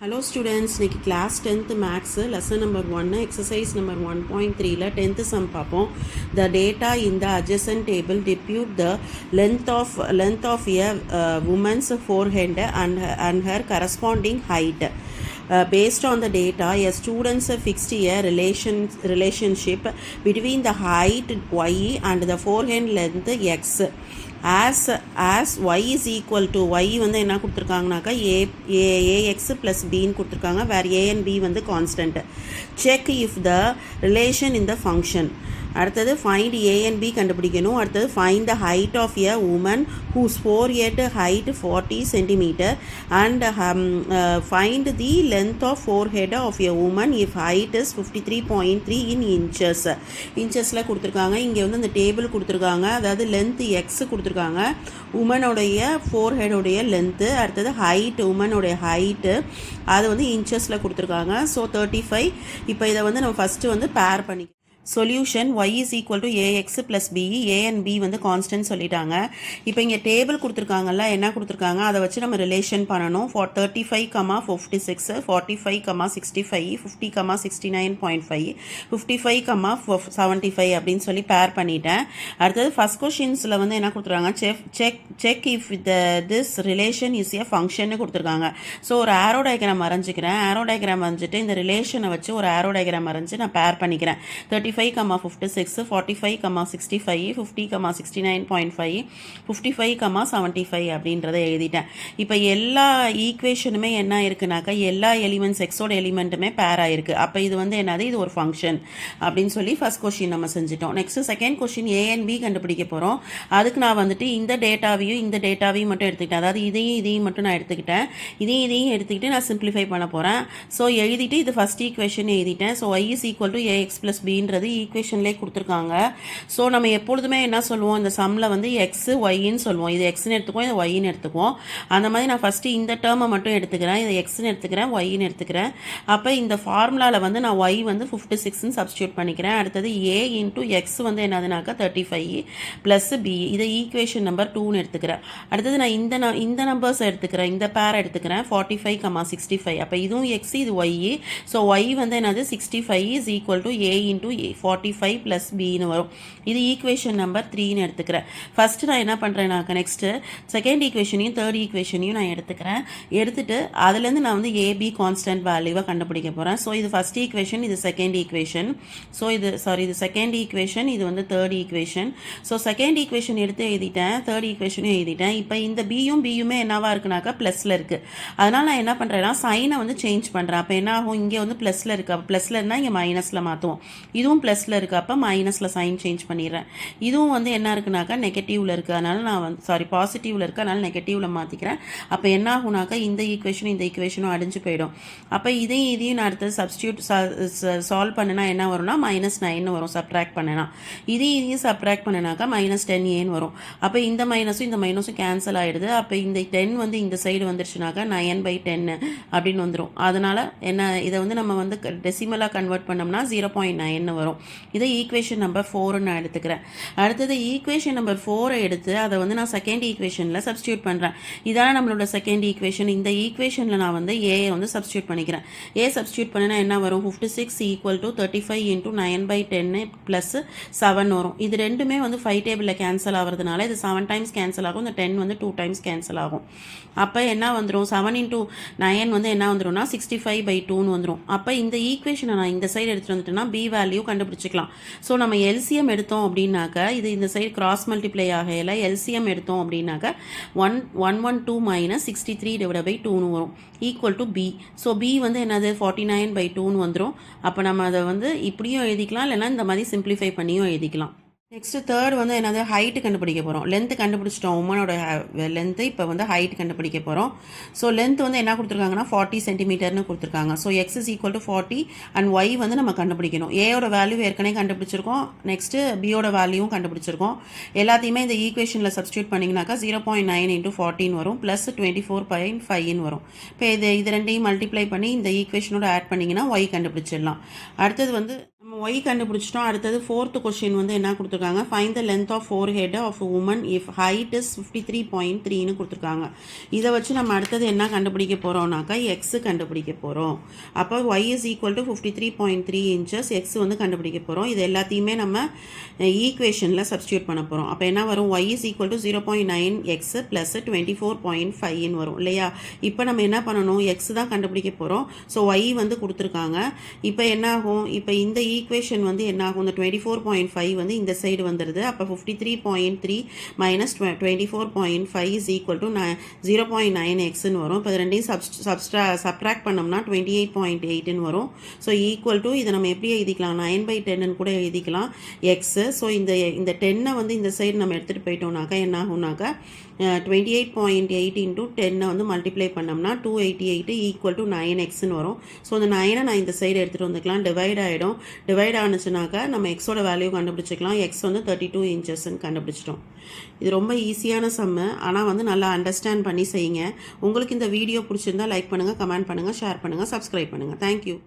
Hello students, இன்னைக்கு class 10th maths lesson number 1 exercise number 1.3 ல 10th sum பார்ப்போம். The data in the adjacent table depute the length of a woman's forehead and her corresponding height. Based on the data, a student fixed a relationship between the height y and the forehead length x. as y is equal to y வந்து என்ன கொடுத்துருக்காங்கனாக்கா ax plus bன்னு கொடுத்துருக்காங்க. Where a and b வந்து constant. Check if the relation in the function. அடுத்தது find a and b கண்டுபிடிக்கணும். அடுத்தது find the height of a woman whose forehead height 40 centimeter and find the length of forehead of a woman if height is 53.3 in inches. இன்ச்சஸில் கொடுத்துருக்காங்க. இங்கே வந்து அந்த table கொடுத்துருக்காங்க. அதாவது length X கொடுத்துருக்காங்க, உமனுடைய ஃபோர்ஹெடுடைய length, அடுத்தது ஹைட் உமனுடைய ஹைட்டு அது வந்து இன்ச்சஸில் கொடுத்துருக்காங்க. ஸோ 35. இப்போ இதை வந்து நம்ம ஃபஸ்ட்டு வந்து பேர் பண்ணி solution y is equal to ax plus b, a and b வந்து கான்ஸ்டன்ட் சொல்லிட்டாங்க. இப்போ இங்கே டேபிள் கொடுத்துருக்காங்கல்ல, என்ன கொடுத்துருக்காங்க அதை வச்சு நம்ம ரிலேஷன் பண்ணணும். 35, 56, 45, 65, 50, 69.5, 55, 75 அப்படின்னு சொல்லி பேர் பண்ணிட்டேன். அடுத்தது ஃபஸ்ட் கொஷின்ஸில் வந்து என்ன கொடுத்துருக்காங்க, check if this relation is a ஃபங்க்ஷன்னு கொடுத்துருக்காங்க. ஸோ ஒரு ஆரோ டயக்ராம் வரைஞ்சிக்கிறேன். ஆரோ டயக்ராம் வரைஞ்சிட்டு இந்த ரிலேஷனை வச்சு ஒரு ஆரோ டயக்ராம் வரைஞ்சி நான் பேர் பண்ணிக்கிறேன். 35, 56, 45, 65, 50, 69.5, 55, 75 அப்படின்றத எழுதிட்டேன். இப்போ எல்லா ஈக்குவேஷனுமே என்ன இருக்குனாக்கா எல்லா எலிமெண்ட்ஸ் எக்ஸோட எலிமெண்ட்டுமே பேர் ஆயிருக்கு. அப்போ இது வந்து என்னது, இது ஒரு ஃபங்க்ஷன் அப்படின்னு சொல்லி ஃபர்ஸ்ட் கொஸ்டின் நம்ம செஞ்சிட்டோம். Next second question a and b கண்டுபிடிக்க போகிறோம். அதுக்கு நான் வந்துட்டு இந்த டேட்டாவையும் மட்டும் எடுத்துக்கிட்டேன். அதாவது இதையும் மட்டும் நான் எடுத்துக்கிட்டேன். இதையும் எடுத்துக்கிட்டு நான் சிம்பிளிஃபை பண்ண போகிறேன். ஸோ எழுதிட்டு இது ஃபர்ஸ்ட் ஈக்குவேஷன் எழுதிட்டேன். So y is equal to ax plus bன்றது ஈக்குவேஷன்லேயே கொடுத்துருக்காங்க. ஸோ நம்ம எப்பொழுதுமே என்ன சொல்லுவோம், இந்த சம்மில் வந்து எக்ஸ் ஒய்ன்னு சொல்லுவோம். இது எக்ஸ்ன்னு எடுத்துக்குவோம், இது ஒய்ன்னு எடுத்துக்குவோம். அந்த மாதிரி நான் ஃபஸ்ட்டு இந்த டேர்மை மட்டும் எடுத்துக்கிறேன். இதை எக்ஸ்ன்னு எடுத்துக்கிறேன், ஒய்ன்னு எடுத்துக்கிறேன். அப்போ இந்த ஃபார்முலாவில் வந்து நான் ஒய் வந்து 56ன்னு சப்ஸ்டியூட் பண்ணிக்கிறேன். அடுத்தது a இன்ட்டு எக்ஸ் வந்து என்னதுனாக்கா 35 ப்ளஸ் பி, இதை ஈக்குவேஷன் நம்பர் 2ன்னு எடுத்துக்கிறேன். அடுத்தது நான் இந்த நம்பர்ஸ் எடுத்துக்கிறேன், இந்த பேர் எடுத்துக்கிறேன். 45, 65. அப்போ இதுவும் எக்ஸ், இது ஒய். ஸோ ஒய் வந்து என்னது 65 is equal to a into 45 plus பின்னு வரும். இது ஈக்குவேஷன் நம்பர் 3ன்னு எடுத்துக்கிறேன். ஃபஸ்ட்டு நான் என்ன பண்ணுறேன்னாக்க நெக்ஸ்ட்டு செகண்ட் ஈக்குவேஷனையும் தேர்ட் ஈக்குவேஷனையும் நான் எடுத்துக்கிறேன். எடுத்துகிட்டு அதுலேருந்து நான் வந்து ஏபி கான்ஸ்டன்ட் வேல்யூவை கண்டுபிடிக்க போகிறேன். ஸோ இது ஃபஸ்ட் ஈக்குவேஷன், இது செகண்ட் ஈக்குவேஷன். ஸோ இது செகண்ட் ஈக்குவேஷன், இது வந்து third equation. So second equation எடுத்து எழுதிட்டேன், தேர்ட் ஈக்குவேஷனும் எழுதிட்டேன். இப்போ இந்த பியுமே என்னவா இருக்குனாக்கா ப்ளஸில் இருக்குது. அதனால் நான் என்ன பண்ணுறேன்னா சைனை வந்து சேஞ்ச் பண்ணுறேன். அப்போ என்ன ஆகும், இங்கே வந்து ப்ளஸில் இருக்குது. அப்போ ப்ளஸில் இருந்தால் இங்கே மைனஸில் மாற்றுவோம். இதுவும் ப்ளஸில் இருக்குது, அப்போ மைனஸில் சைன் சேஞ்ச் பண்ணிடுறேன். இதுவும் வந்து என்ன இருக்குனாக்கா நெகட்டிவில் இருக்குது, அதனால் நான் வந்து பாசிட்டிவில் இருக்குது, அதனால் நெகட்டிவில் மாற்றிக்கிறேன். அப்போ என்ன ஆகுனாக்கா இந்த ஈக்குவேஷனும் அடிஞ்சு போயிடும். அப்போ இதையும் நான் அடுத்தது சப்ஸ்டியூட் சால்வ் பண்ணினா என்ன வரும்னா -9 வரும். சப்ட்ராக்ட் பண்ணினா இதையும் சப்ட்ராக்ட் பண்ணினாக்கா -10 வரும். அப்போ இந்த மைனஸும் கேன்சல் ஆகிடுது. அப்போ இந்த 10 வந்து இந்த சைடு வந்துருச்சுனாக்கா 9/10 அப்படின்னு வந்துடும். அதனால் என்ன, இதை வந்து நம்ம வந்து டெசிமலாக கன்வெர்ட் பண்ணோம்னா 0.9 வரும். இதை ஈக்குவேஷன் நம்பர் 4 நான் எடுத்துக்கிறேன். அடுத்தது ஈக்குவேஷன் நம்பர் 4 எடுத்து அதை வந்து நான் செகண்ட் ஈக்குவேஷனில் சப்ஸ்டியூட் பண்ணுறேன். இதான் நம்மளோட செகண்ட் ஈக்குவேஷன். இந்த ஈக்குவேஷனில் நான் வந்து ஏ வந்து சப்ஸ்டியூட் பண்ணிக்கிறேன். ஏ சப்ஸ்டியூட் பண்ணினா என்ன வரும், 56 ஈக்குவல் டு 35 இன்ட்டு 9/10 ப்ளஸ் 7 வரும். இது ரெண்டுமே வந்து 5 டேபிளில் கேன்சல் ஆகிறதுனால இது 7 டைம்ஸ் கேன்சல் ஆகும். இந்த 10 வந்து 2 டைம்ஸ் கேன்சல் ஆகும். அப்போ என்ன வந்துடும், 7 இன்ட்டு 9 வந்து என்ன வந்துடும்னா 65/2 வந்துடும். அப்போ இந்த ஈக்குவேஷனை நான் இந்த சைடு எடுத்துகிட்டு வந்துட்டேன்னா பி வேல்யூ கண்டுபிடிச்சிக்கலாம். ஸோ நம்ம எல்சிஎம் எடுத்தோம் அப்படின்னாக்கா இது இந்த சைடு கிராஸ் மல்டிப்ளை ஆகையில் எல்சிஎம் எடுத்தோம் அப்படின்னாக்கா 112 - 63/2 வரும் equal to b. So b வந்து என்னது 49/2 வந்துடும். அப்போ நம்ம அதை வந்து இப்படியும் எழுதிக்கலாம், இல்லைன்னா இந்த மாதிரி சிம்பிளிஃபை பண்ணியும் எழுதிக்கலாம். நெக்ஸ்ட்டு தேர்ட் வந்து என்னது, ஹைட்டு கண்டுபிடிக்க போகிறோம். லென்த்து கண்டுபிடிச்சிட்டோம், உமனோட லென்த்து. இப்போ வந்து ஹைட் கண்டுபிடிக்க போகிறோம். ஸோ லென்த் வந்து என்ன கொடுத்துருக்காங்கன்னா 40 சென்டிமீட்டர்னு கொடுத்துருக்காங்க. So x is equal to 40 and y வந்து நம்ம கண்டுபிடிக்கணும். ஏயோட வேல்யூ ஏற்கனவே கண்டுபிடிச்சிருக்கோம், நெக்ஸ்ட்டு பியோட வேல்யூவும் கண்டுபிடிச்சிருக்கோம். எல்லாத்தையுமே இந்த ஈக்குவேஷனில் சப்ஸ்டியூட் பண்ணிங்கனாக்கா 0.9 இன்ட்டு 14 வரும், ப்ளஸ் 24.5 வரும். இப்போ இது ரெண்டையும் மல்டிப்ளை பண்ணி இந்த ஈக்குவேஷனோட ஆட் பண்ணிங்கன்னா ஒய் கண்டுபிடிச்சிடலாம். அடுத்தது வந்து நம்ம ஒய் கண்டுபிடிச்சிட்டோம். அடுத்தது ஃபோர்த்து கொஸ்டின் வந்து என்ன கொடுத்துருக்காங்க, find the length of forehead of woman if height is 53.3ன்னு கொடுத்துருக்காங்க. இதை வச்சு நம்ம அடுத்தது என்ன கண்டுபிடிக்க போகிறோம்னாக்கா எக்ஸு கண்டுபிடிக்க போகிறோம். அப்போ y is equal to 53.3 inches, x வந்து கண்டுபிடிக்க போகிறோம். இது எல்லாத்தையுமே நம்ம ஈக்குவேஷனில் சப்ஸ்டியூட் பண்ண போகிறோம். அப்போ என்ன வரும், Y is equal to 0.9 X plus 24.5ன்னு வரும் இல்லையா. இப்போ நம்ம என்ன பண்ணணும், எக்ஸ் தான் கண்டுபிடிக்க போகிறோம். ஸோ ஒய் வந்து கொடுத்துருக்காங்க. இப்போ என்ன ஆகும், இப்போ இந்த ஈக்குவேஷன் வந்து என்ன ஆகும், இந்த 24.5 வந்து இந்த சைடு வந்துடுது. அப்போ 53.3 மைனஸ் 24.5 இஸ் ஈக்குவல் டு 0.9xன்னு வரும். இப்போ ரெண்டையும் சப்ட்ராக்ட் பண்ணோம்னா 28.8ன்னு வரும். ஸோ ஈக்குவல் டு இதை நம்ம எப்படி எழுதிக்கலாம், 9/10ன்னு கூட எழுதிக்கலாம் எக்ஸு. ஸோ இந்த 10 வந்து இந்த சைடு நம்ம எடுத்துகிட்டு போயிட்டோம்னாக்கா என்ன ஆகும்னாக்கா 28.8 இன்ட்டு 10 வந்து மல்டிப்ளை பண்ணோம்னா 288 ஈக்குவல் டு 9xன்னு வரும். ஸோ அந்த 9 நான் இந்த சைடு எடுத்துகிட்டு வந்துக்கலாம், டிவைட் ஆகிடும். டிவைட் ஆனிச்சுனாக்கா நம்ம எக்ஸோட வேல்யூ கண்டுபிடிச்சிக்கலாம். எக்ஸ் வந்து 32 இன்ச்சஸ்ன்னு கண்டுபிடிச்சிட்டோம். இது ரொம்ப ஈஸியான சம்மு, ஆனால் வந்து நல்லா அண்டர்ஸ்டாண்ட் பண்ணி செய்யுங்க. உங்களுக்கு இந்த வீடியோ பிடிச்சிருந்தா லைக் பண்ணுங்கள், கமெண்ட் பண்ணுங்கள், ஷேர் பண்ணுங்கள், சப்ஸ்கிரைப் பண்ணுங்கள். தேங்க்யூ.